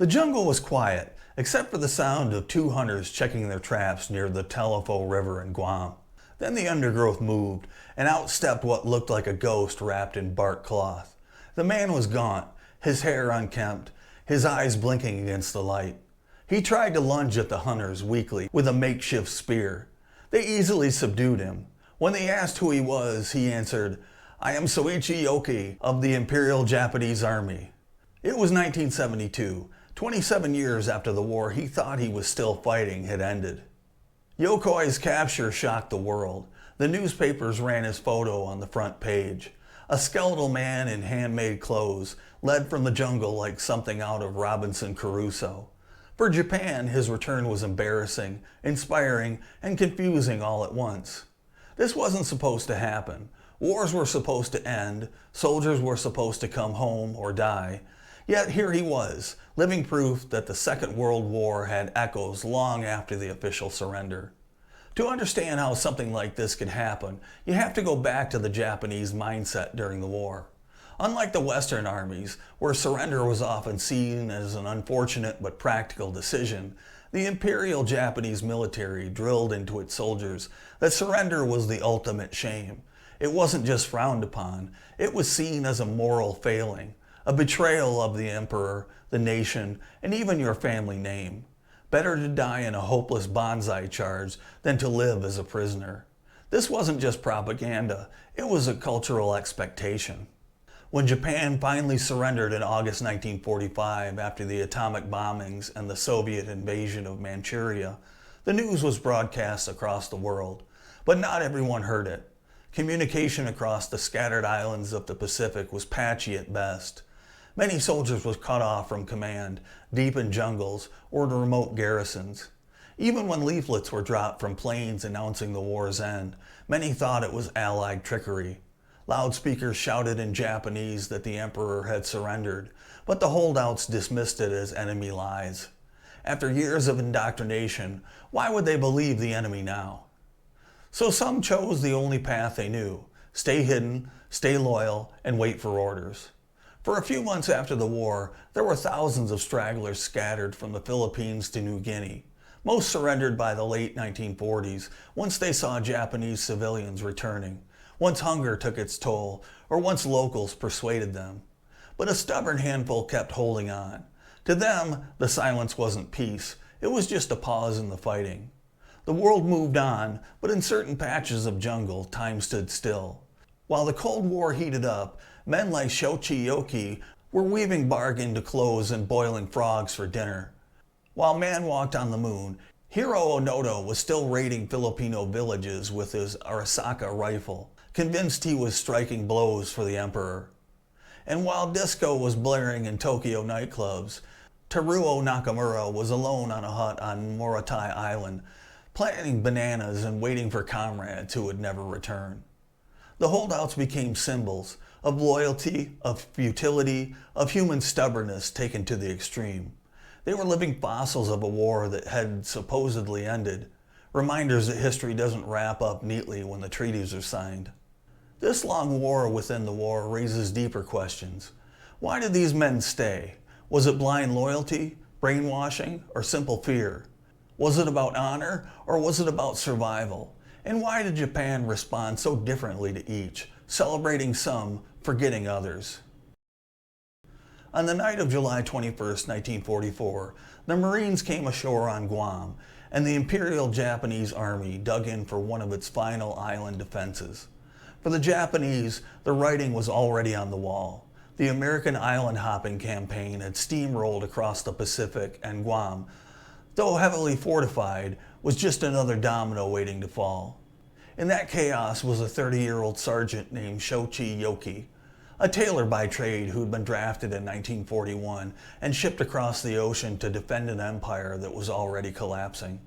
The jungle was quiet, except for the sound of two hunters checking their traps near the Telefo River in Guam. Then the undergrowth moved, and out stepped what looked like a ghost wrapped in bark cloth. The man was gaunt, his hair unkempt, his eyes blinking against the light. He tried to lunge at the hunters weakly with a makeshift spear. They easily subdued him. When they asked who he was, he answered, "I am Shoichi Yokoi of the Imperial Japanese Army." It was 1972. 27 years after the war he thought he was still fighting had ended. Yokoi's capture shocked the world. The newspapers ran his photo on the front page. A skeletal man in handmade clothes led from the jungle like something out of Robinson Crusoe. For Japan, his return was embarrassing, inspiring, and confusing all at once. This wasn't supposed to happen. Wars were supposed to end, soldiers were supposed to come home or die. Yet here he was, living proof that the Second World War had echoes long after the official surrender. To understand how something like this could happen, you have to go back to the Japanese mindset during the war. Unlike the Western armies, where surrender was often seen as an unfortunate but practical decision, the Imperial Japanese military drilled into its soldiers that surrender was the ultimate shame. It wasn't just frowned upon, it was seen as a moral failing, a betrayal of the emperor, the nation, and even your family name. Better to die in a hopeless bonsai charge than to live as a prisoner. This wasn't just propaganda, it was a cultural expectation. When Japan finally surrendered in August 1945 after the atomic bombings and the Soviet invasion of Manchuria, the news was broadcast across the world, but not everyone heard it. Communication across the scattered islands of the Pacific was patchy at best. Many soldiers were cut off from command, deep in jungles or to remote garrisons. Even when leaflets were dropped from planes announcing the war's end, many thought it was Allied trickery. Loudspeakers shouted in Japanese that the emperor had surrendered, but the holdouts dismissed it as enemy lies. After years of indoctrination, why would they believe the enemy now? So some chose the only path they knew: stay hidden, stay loyal, and wait for orders. For a few months after the war, there were thousands of stragglers scattered from the Philippines to New Guinea. Most surrendered by the late 1940s once they saw Japanese civilians returning, once hunger took its toll, or once locals persuaded them. But a stubborn handful kept holding on. To them, the silence wasn't peace, it was just a pause in the fighting. The world moved on, but in certain patches of jungle, time stood still. While the Cold War heated up, men like Shoichi Yokoi were weaving bark into clothes and boiling frogs for dinner. While man walked on the moon, Hiroo Onoda was still raiding Filipino villages with his Arisaka rifle, convinced he was striking blows for the emperor. And while disco was blaring in Tokyo nightclubs, Teruo Nakamura was alone on a hut on Morotai Island, planting bananas and waiting for comrades who would never return. The holdouts became symbols of loyalty, of futility, of human stubbornness taken to the extreme. They were living fossils of a war that had supposedly ended, reminders that history doesn't wrap up neatly when the treaties are signed. This long war within the war raises deeper questions. Why did these men stay? Was it blind loyalty, brainwashing, or simple fear? Was it about honor, or was it about survival? And why did Japan respond so differently to each, celebrating some, forgetting others? On the night of July 21, 1944, the Marines came ashore on Guam, and the Imperial Japanese Army dug in for one of its final island defenses. For the Japanese, the writing was already on the wall. The American island hopping campaign had steamrolled across the Pacific, and Guam, though heavily fortified, was just another domino waiting to fall. In that chaos was a 30-year-old sergeant named Shoichi Yokoi, a tailor by trade who'd been drafted in 1941 and shipped across the ocean to defend an empire that was already collapsing.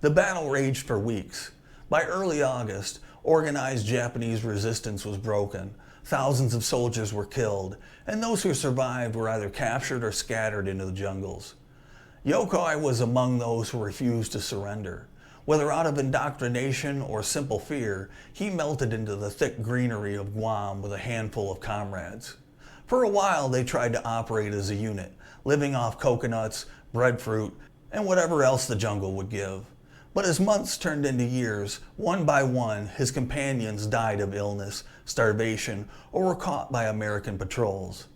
The battle raged for weeks. By early August, organized Japanese resistance was broken, thousands of soldiers were killed, and those who survived were either captured or scattered into the jungles. Yokoi was among those who refused to surrender. Whether out of indoctrination or simple fear, he melted into the thick greenery of Guam with a handful of comrades. For a while, they tried to operate as a unit, living off coconuts, breadfruit, and whatever else the jungle would give. But as months turned into years, one by one, his companions died of illness, starvation, or were caught by American patrols.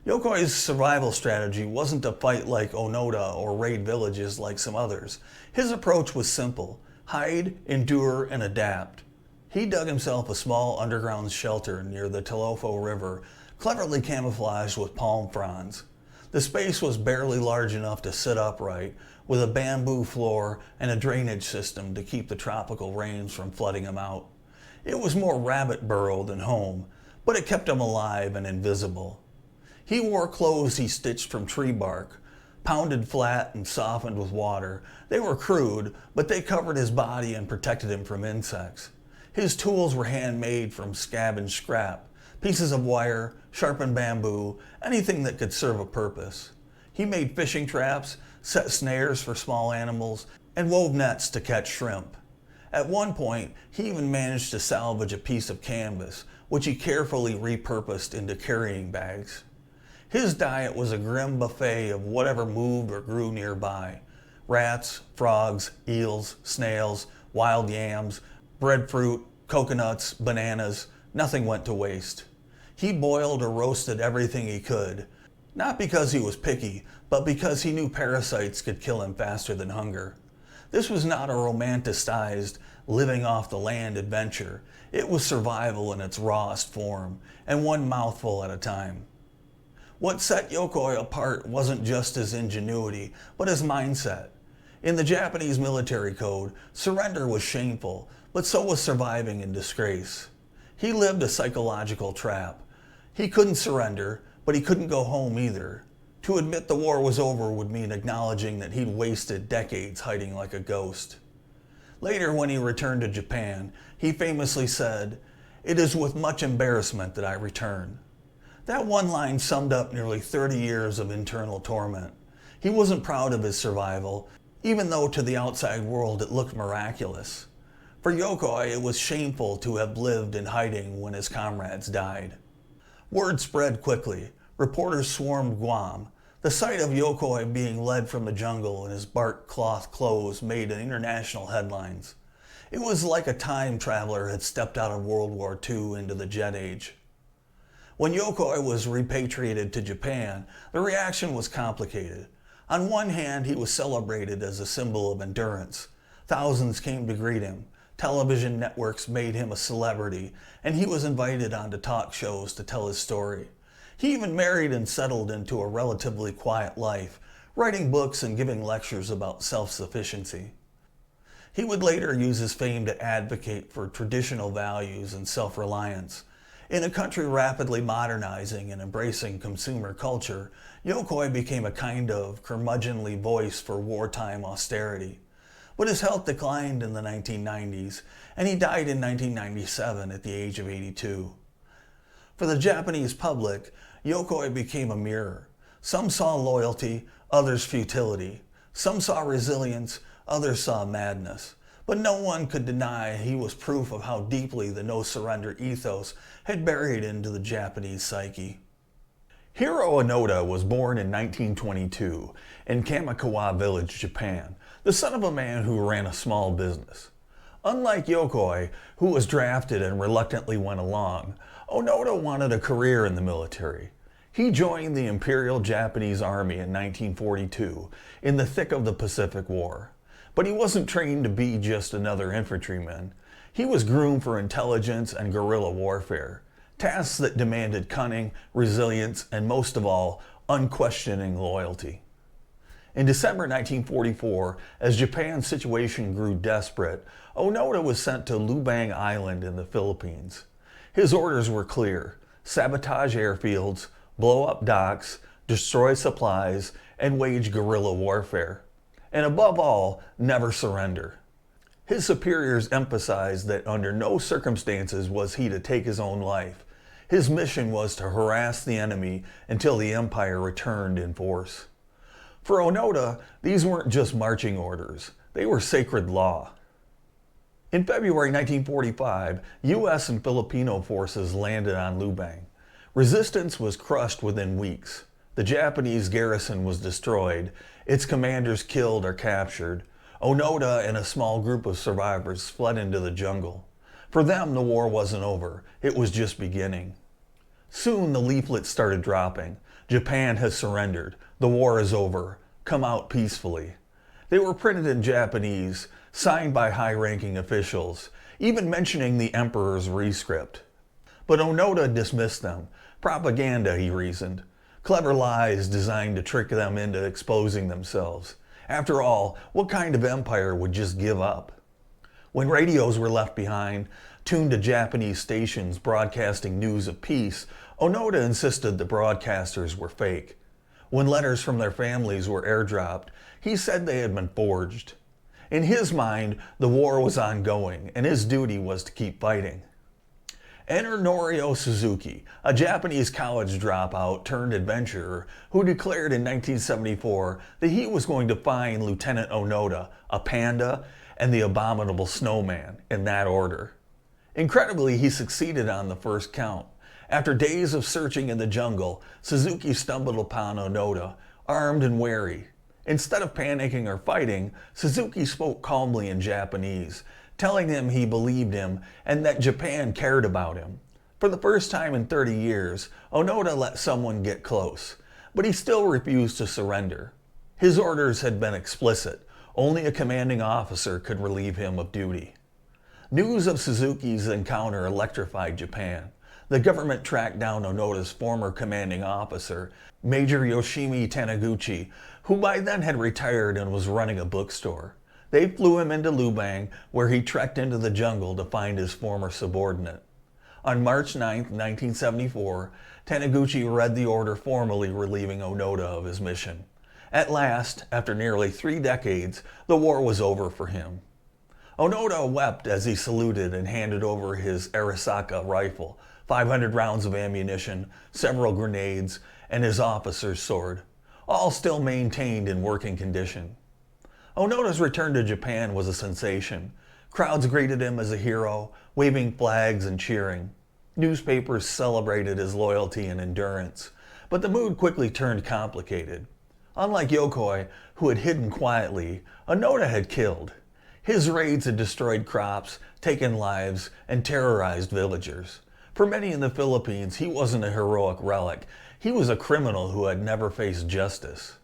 Yokoi's survival strategy wasn't to fight like Onoda or raid villages like some others. His approach was simple: hide, endure, and adapt. He dug himself a small underground shelter near the Telofo River, cleverly camouflaged with palm fronds. The space was barely large enough to sit upright, with a bamboo floor and a drainage system to keep the tropical rains from flooding him out. It was more rabbit burrow than home, but it kept him alive and invisible. He wore clothes he stitched from tree bark, pounded flat and softened with water. They were crude, but they covered his body and protected him from insects. His tools were handmade from scavenged scrap, pieces of wire, sharpened bamboo, anything that could serve a purpose. He made fishing traps, set snares for small animals, and wove nets to catch shrimp. At one point, he even managed to salvage a piece of canvas, which he carefully repurposed into carrying bags. His diet was a grim buffet of whatever moved or grew nearby: rats, frogs, eels, snails, wild yams, breadfruit, coconuts, bananas. Nothing went to waste. He boiled or roasted everything he could, not because he was picky, but because he knew parasites could kill him faster than hunger. This was not a romanticized, living off the land adventure. It was survival in its rawest form, and one mouthful at a time. What set Yokoi apart wasn't just his ingenuity, but his mindset. In the Japanese military code, surrender was shameful, but so was surviving in disgrace. He lived a psychological trap. He couldn't surrender, but he couldn't go home either. To admit the war was over would mean acknowledging that he'd wasted decades hiding like a ghost. Later, when he returned to Japan, he famously said, "It is with much embarrassment that I return." That one line summed up nearly 30 years of internal torment. He wasn't proud of his survival, even though to the outside world it looked miraculous. For Yokoi, it was shameful to have lived in hiding when his comrades died. Word spread quickly. Reporters swarmed Guam. The sight of Yokoi being led from the jungle in his bark cloth clothes made international headlines. It was like a time traveler had stepped out of World War II into the jet age. When Yokoi was repatriated to Japan, the reaction was complicated. On one hand, he was celebrated as a symbol of endurance. Thousands came to greet him. Television networks made him a celebrity, and he was invited onto talk shows to tell his story. He even married and settled into a relatively quiet life, writing books and giving lectures about self-sufficiency. He would later use his fame to advocate for traditional values and self-reliance. In a country rapidly modernizing and embracing consumer culture, Yokoi became a kind of curmudgeonly voice for wartime austerity. But his health declined in the 1990s, and he died in 1997 at the age of 82. For the Japanese public, Yokoi became a mirror. Some saw loyalty, others futility. Some saw resilience, others saw madness. But no one could deny he was proof of how deeply the no-surrender ethos had buried into the Japanese psyche. Hiroo Onoda was born in 1922 in Kamikawa Village, Japan, the son of a man who ran a small business. Unlike Yokoi, who was drafted and reluctantly went along, Onoda wanted a career in the military. He joined the Imperial Japanese Army in 1942, in the thick of the Pacific War. But he wasn't trained to be just another infantryman. He was groomed for intelligence and guerrilla warfare, tasks that demanded cunning, resilience, and most of all, unquestioning loyalty. In December 1944, as Japan's situation grew desperate, Onoda was sent to Lubang Island in the Philippines. His orders were clear: sabotage airfields, blow up docks, destroy supplies, and wage guerrilla warfare. And above all, never surrender. His superiors emphasized that under no circumstances was he to take his own life. His mission was to harass the enemy until the empire returned in force. For Onoda, these weren't just marching orders, they were sacred law. In February 1945, U.S. and Filipino forces landed on Lubang. Resistance was crushed within weeks. The Japanese garrison was destroyed, its commanders killed or captured. Onoda and a small group of survivors fled into the jungle. For them, the war wasn't over, it was just beginning. Soon the leaflets started dropping. Japan has surrendered. The war is over. Come out peacefully. They were printed in Japanese, signed by high-ranking officials, even mentioning the emperor's rescript. But Onoda dismissed them. Propaganda, he reasoned. Clever lies designed to trick them into exposing themselves. After all, what kind of empire would just give up? When radios were left behind, tuned to Japanese stations broadcasting news of peace, Onoda insisted the broadcasters were fake. When letters from their families were airdropped, he said they had been forged. In his mind, the war was ongoing, and his duty was to keep fighting. Enter Norio Suzuki, a Japanese college dropout turned adventurer who declared in 1974 that he was going to find Lieutenant Onoda, a panda, and the abominable snowman, in that order. Incredibly, he succeeded on the first count. After days of searching in the jungle, Suzuki stumbled upon Onoda, armed and wary. Instead of panicking or fighting, Suzuki spoke calmly in Japanese, telling him he believed him and that Japan cared about him. For the first time in 30 years, Onoda let someone get close, but he still refused to surrender. His orders had been explicit. Only a commanding officer could relieve him of duty. News of Suzuki's encounter electrified Japan. The government tracked down Onoda's former commanding officer, Major Yoshimi Taniguchi, who by then had retired and was running a bookstore. They flew him into Lubang, where he trekked into the jungle to find his former subordinate. On March 9, 1974, Taniguchi read the order formally relieving Onoda of his mission. At last, after nearly 3 decades, the war was over for him. Onoda wept as he saluted and handed over his Arisaka rifle, 500 rounds of ammunition, several grenades, and his officer's sword, all still maintained in working condition. Onoda's return to Japan was a sensation. Crowds greeted him as a hero, waving flags and cheering. Newspapers celebrated his loyalty and endurance, but the mood quickly turned complicated. Unlike Yokoi, who had hidden quietly, Onoda had killed. His raids had destroyed crops, taken lives, and terrorized villagers. For many in the Philippines, he wasn't a heroic relic. He was a criminal who had never faced justice.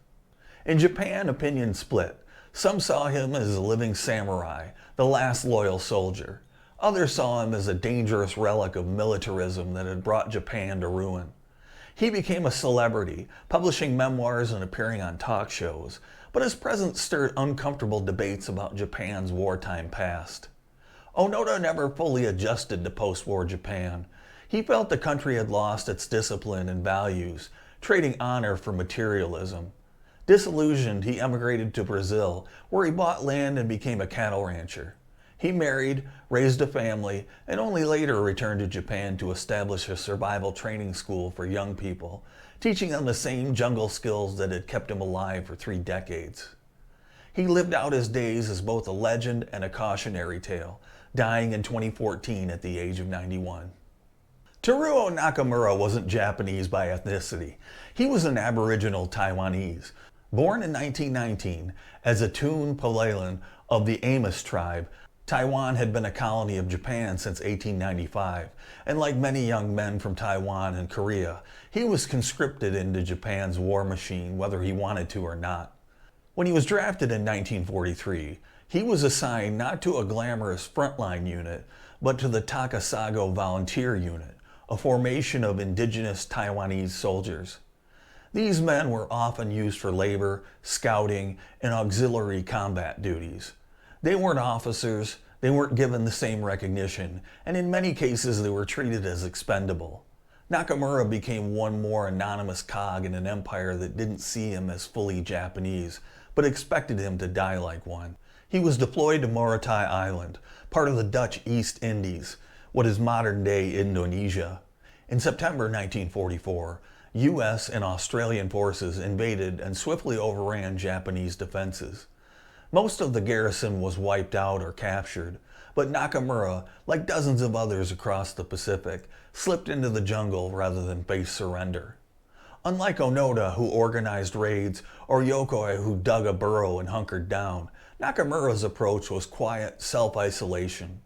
In Japan, opinion split. Some saw him as a living samurai, the last loyal soldier. Others saw him as a dangerous relic of militarism that had brought Japan to ruin. He became a celebrity, publishing memoirs and appearing on talk shows, but his presence stirred uncomfortable debates about Japan's wartime past. Onoda never fully adjusted to post-war Japan. He felt the country had lost its discipline and values, trading honor for materialism. Disillusioned, he emigrated to Brazil, where he bought land and became a cattle rancher. He married, raised a family, and only later returned to Japan to establish a survival training school for young people, teaching them the same jungle skills that had kept him alive for 3 decades. He lived out his days as both a legend and a cautionary tale, dying in 2014 at the age of 91. Teruo Nakamura wasn't Japanese by ethnicity. He was an Aboriginal Taiwanese. Born in 1919 as a Tun Palalan of the Amos tribe, Taiwan had been a colony of Japan since 1895, and like many young men from Taiwan and Korea, he was conscripted into Japan's war machine whether he wanted to or not. When he was drafted in 1943, he was assigned not to a glamorous frontline unit, but to the Takasago Volunteer Unit, a formation of indigenous Taiwanese soldiers. These men were often used for labor, scouting, and auxiliary combat duties. They weren't officers, they weren't given the same recognition, and in many cases they were treated as expendable. Nakamura became one more anonymous cog in an empire that didn't see him as fully Japanese, but expected him to die like one. He was deployed to Morotai Island, part of the Dutch East Indies, what is modern-day Indonesia. In September 1944, U.S. and Australian forces invaded and swiftly overran Japanese defenses. Most of the garrison was wiped out or captured, but Nakamura, like dozens of others across the Pacific, slipped into the jungle rather than face surrender. Unlike Onoda, who organized raids, or Yokoi, who dug a burrow and hunkered down, Nakamura's approach was quiet self-isolation.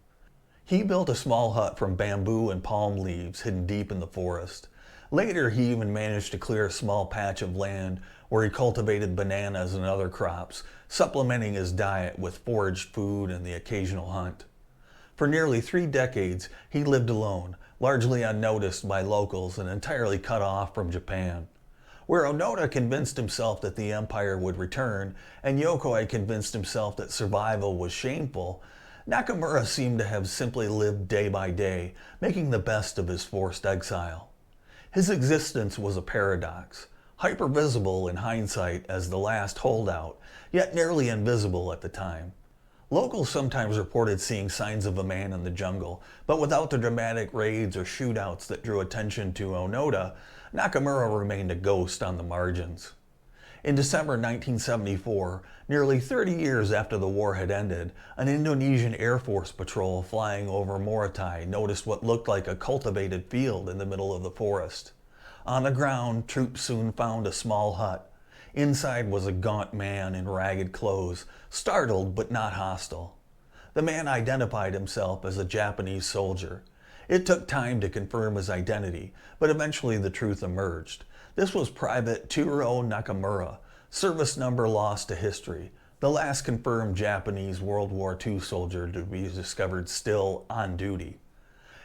He built a small hut from bamboo and palm leaves hidden deep in the forest. Later, he even managed to clear a small patch of land where he cultivated bananas and other crops, supplementing his diet with foraged food and the occasional hunt. For nearly 3 decades, he lived alone, largely unnoticed by locals and entirely cut off from Japan. Where Onoda convinced himself that the empire would return, and Yokoi convinced himself that survival was shameful, Nakamura seemed to have simply lived day by day, making the best of his forced exile. His existence was a paradox, hypervisible in hindsight as the last holdout, yet nearly invisible at the time. Locals sometimes reported seeing signs of a man in the jungle, but without the dramatic raids or shootouts that drew attention to Onoda, Nakamura remained a ghost on the margins. In December 1974, nearly 30 years after the war had ended, an Indonesian Air Force patrol flying over Morotai noticed what looked like a cultivated field in the middle of the forest. On the ground, troops soon found a small hut. Inside was a gaunt man in ragged clothes, startled but not hostile. The man identified himself as a Japanese soldier. It took time to confirm his identity, but eventually the truth emerged. This was Private Teruo Nakamura, service number lost to history, the last confirmed Japanese World War II soldier to be discovered still on duty.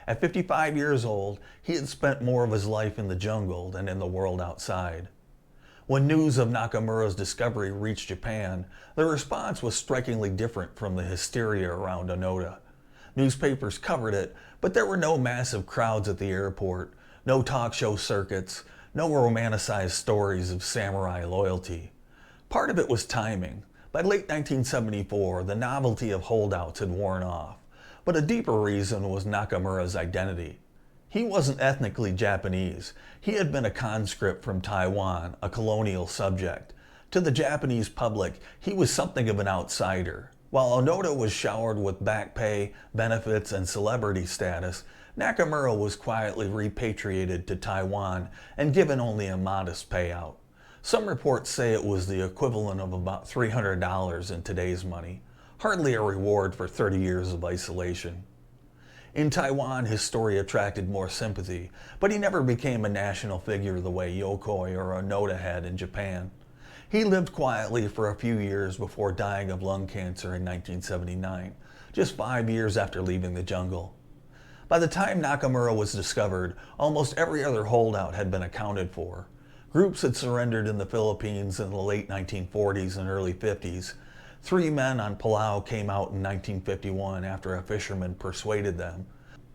At 55 years old, he had spent more of his life in the jungle than in the world outside. When news of Nakamura's discovery reached Japan, the response was strikingly different from the hysteria around Onoda. Newspapers covered it, but there were no massive crowds at the airport, no talk show circuits, no romanticized stories of samurai loyalty. Part of it was timing. By late 1974, the novelty of holdouts had worn off, but a deeper reason was Nakamura's identity. He wasn't ethnically Japanese. He had been a conscript from Taiwan, a colonial subject. To the Japanese public, he was something of an outsider. While Onoda was showered with back pay, benefits, and celebrity status, Nakamura was quietly repatriated to Taiwan and given only a modest payout. Some reports say it was the equivalent of about $300 in today's money, hardly a reward for 30 years of isolation. In Taiwan, his story attracted more sympathy, but he never became a national figure the way Yokoi or Onoda had in Japan. He lived quietly for a few years before dying of lung cancer in 1979, just 5 years after leaving the jungle. By the time Nakamura was discovered, almost every other holdout had been accounted for. Groups had surrendered in the Philippines in the late 1940s and early 50s. 3 men on Palau came out in 1951 after a fisherman persuaded them.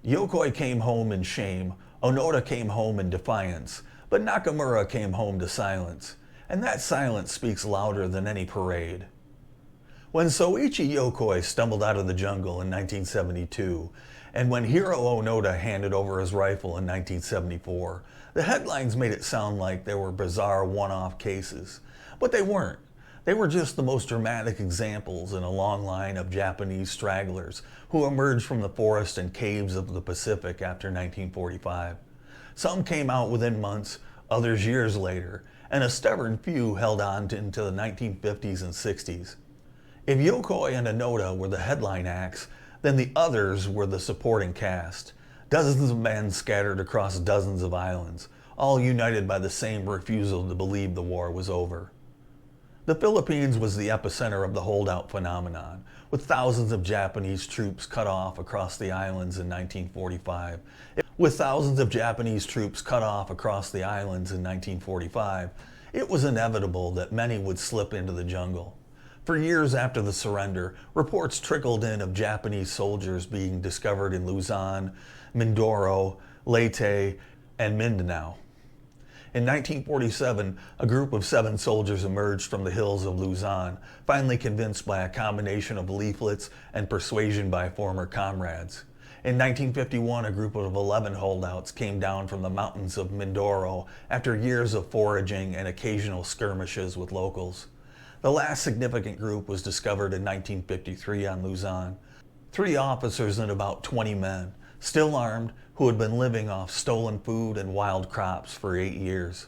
Yokoi came home in shame, Onoda came home in defiance, but Nakamura came home to silence. And that silence speaks louder than any parade. When Shoichi Yokoi stumbled out of the jungle in 1972, and when Hiroo Onoda handed over his rifle in 1974, the headlines made it sound like they were bizarre one-off cases. But they weren't. They were just the most dramatic examples in a long line of Japanese stragglers who emerged from the forest and caves of the Pacific after 1945. Some came out within months, others years later, and a stubborn few held on into the 1950s and 60s. If Yokoi and Onoda were the headline acts, then the others were the supporting cast. Dozens of men scattered across dozens of islands, all united by the same refusal to believe the war was over. The Philippines was the epicenter of the holdout phenomenon, with thousands of Japanese troops cut off across the islands in 1945. It was inevitable that many would slip into the jungle. For years after the surrender, reports trickled in of Japanese soldiers being discovered in Luzon, Mindoro, Leyte, and Mindanao. In 1947, a group of 7 soldiers emerged from the hills of Luzon, finally convinced by a combination of leaflets and persuasion by former comrades. In 1951, a group of 11 holdouts came down from the mountains of Mindoro after years of foraging and occasional skirmishes with locals. The last significant group was discovered in 1953 on Luzon. 3 officers and about 20 men, still armed, who had been living off stolen food and wild crops for 8 years.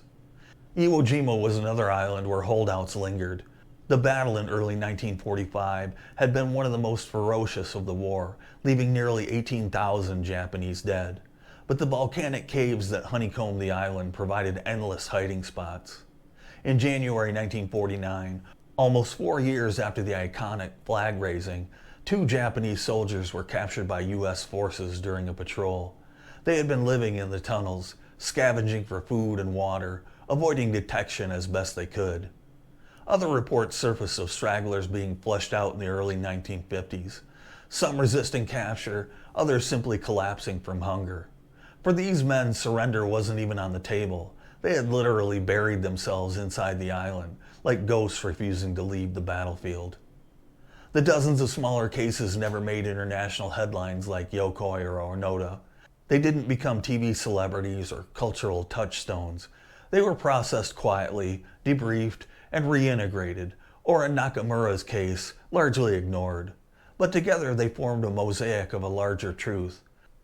Iwo Jima was another island where holdouts lingered. The battle in early 1945 had been one of the most ferocious of the war, leaving nearly 18,000 Japanese dead. But the volcanic caves that honeycombed the island provided endless hiding spots. In January 1949, almost 4 years after the iconic flag raising, 2 Japanese soldiers were captured by U.S. forces during a patrol. They had been living in the tunnels, scavenging for food and water, avoiding detection as best they could. Other reports surfaced of stragglers being flushed out in the early 1950s, some resisting capture, others simply collapsing from hunger. For these men, surrender wasn't even on the table. They had literally buried themselves inside the island, like ghosts refusing to leave the battlefield. The dozens of smaller cases never made international headlines like Yokoi or Onoda. They didn't become TV celebrities or cultural touchstones. They were processed quietly, debriefed, and reintegrated, or in Nakamura's case, largely ignored. But together they formed a mosaic of a larger truth.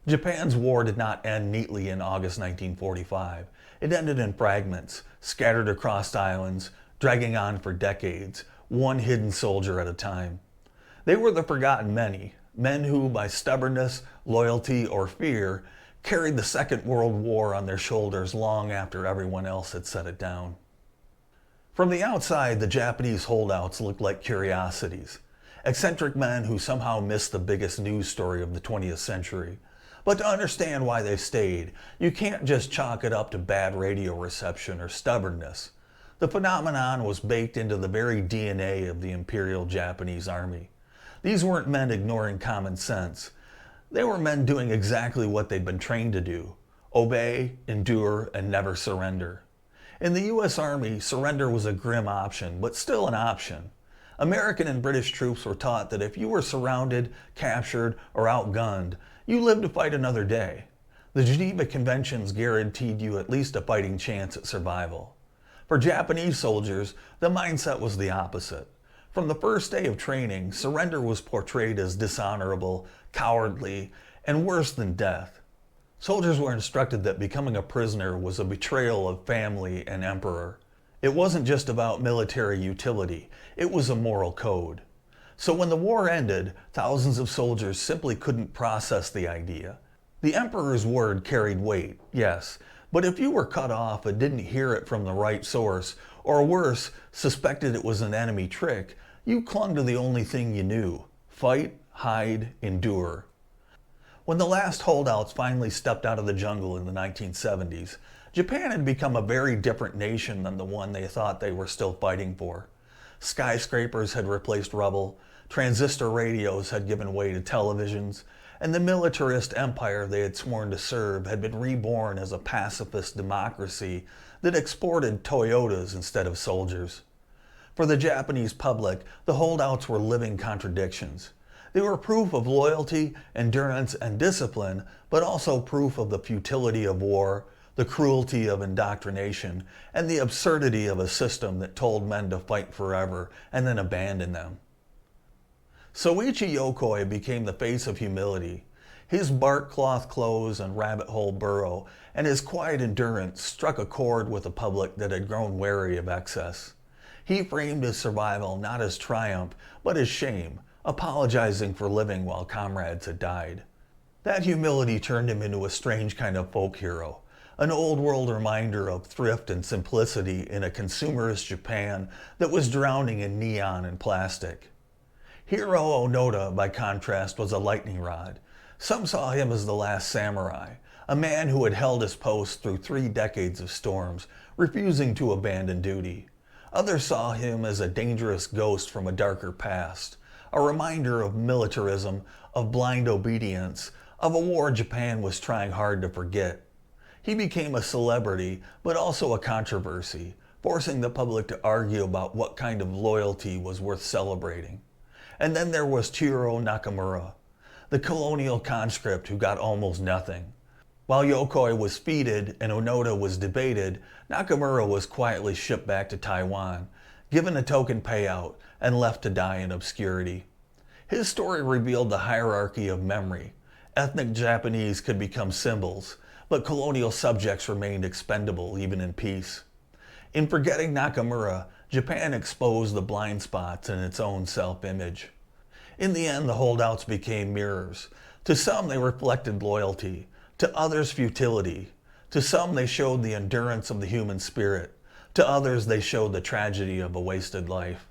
Japan's war did not end neatly in August 1945. It ended in fragments, scattered across islands, dragging on for decades, one hidden soldier at a time. They were the forgotten many, men who, by stubbornness, loyalty, or fear, carried the Second World War on their shoulders long after everyone else had set it down. From the outside, the Japanese holdouts looked like curiosities, eccentric men who somehow missed the biggest news story of the 20th century. But to understand why they stayed, you can't just chalk it up to bad radio reception or stubbornness. The phenomenon was baked into the very DNA of the Imperial Japanese Army. These weren't men ignoring common sense. They were men doing exactly what they'd been trained to do: obey, endure, and never surrender. In the U.S. Army, surrender was a grim option, but still an option. American and British troops were taught that if you were surrounded, captured, or outgunned, you lived to fight another day. The Geneva Conventions guaranteed you at least a fighting chance at survival. For Japanese soldiers, the mindset was the opposite. From the first day of training, surrender was portrayed as dishonorable, cowardly, and worse than death. Soldiers were instructed that becoming a prisoner was a betrayal of family and emperor. It wasn't just about military utility, it was a moral code. So when the war ended, thousands of soldiers simply couldn't process the idea. The emperor's word carried weight, yes, but if you were cut off and didn't hear it from the right source, or worse, suspected it was an enemy trick, you clung to the only thing you knew: fight, hide, endure. When the last holdouts finally stepped out of the jungle in the 1970s, Japan had become a very different nation than the one they thought they were still fighting for. Skyscrapers had replaced rubble, transistor radios had given way to televisions, and the militarist empire they had sworn to serve had been reborn as a pacifist democracy that exported Toyotas instead of soldiers. For the Japanese public, the holdouts were living contradictions. They were proof of loyalty, endurance, and discipline, but also proof of the futility of war, the cruelty of indoctrination, and the absurdity of a system that told men to fight forever and then abandon them. Shoichi Yokoi became the face of humility. His bark cloth clothes and rabbit hole burrow and his quiet endurance struck a chord with a public that had grown wary of excess. He framed his survival not as triumph, but as shame, apologizing for living while comrades had died. That humility turned him into a strange kind of folk hero, an old-world reminder of thrift and simplicity in a consumerist Japan that was drowning in neon and plastic. Hiroo Onoda, by contrast, was a lightning rod. Some saw him as the last samurai, a man who had held his post through 3 decades of storms, refusing to abandon duty. Others saw him as a dangerous ghost from a darker past, a reminder of militarism, of blind obedience, of a war Japan was trying hard to forget. He became a celebrity, but also a controversy, forcing the public to argue about what kind of loyalty was worth celebrating. And then there was Teruo Nakamura, the colonial conscript who got almost nothing. While Yokoi was feted and Onoda was debated, Nakamura was quietly shipped back to Taiwan, given a token payout, and left to die in obscurity. His story revealed the hierarchy of memory. Ethnic Japanese could become symbols, but colonial subjects remained expendable even in peace. In forgetting Nakamura, Japan exposed the blind spots in its own self-image. In the end, the holdouts became mirrors. To some, they reflected loyalty. To others, futility. To some, they showed the endurance of the human spirit. To others, they showed the tragedy of a wasted life.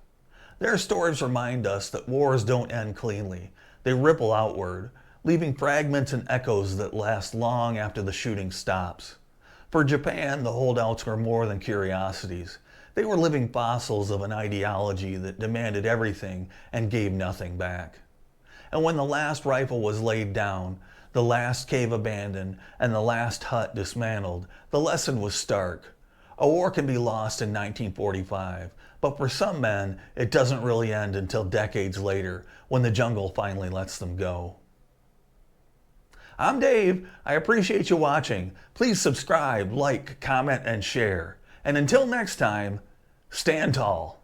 Their stories remind us that wars don't end cleanly. They ripple outward, leaving fragments and echoes that last long after the shooting stops. For Japan, the holdouts were more than curiosities. They were living fossils of an ideology that demanded everything and gave nothing back. And when the last rifle was laid down, the last cave abandoned, and the last hut dismantled, the lesson was stark. A war can be lost in 1945, but for some men, it doesn't really end until decades later, when the jungle finally lets them go. I'm Dave. I appreciate you watching. Please subscribe, like, comment, and share. And until next time, stand tall.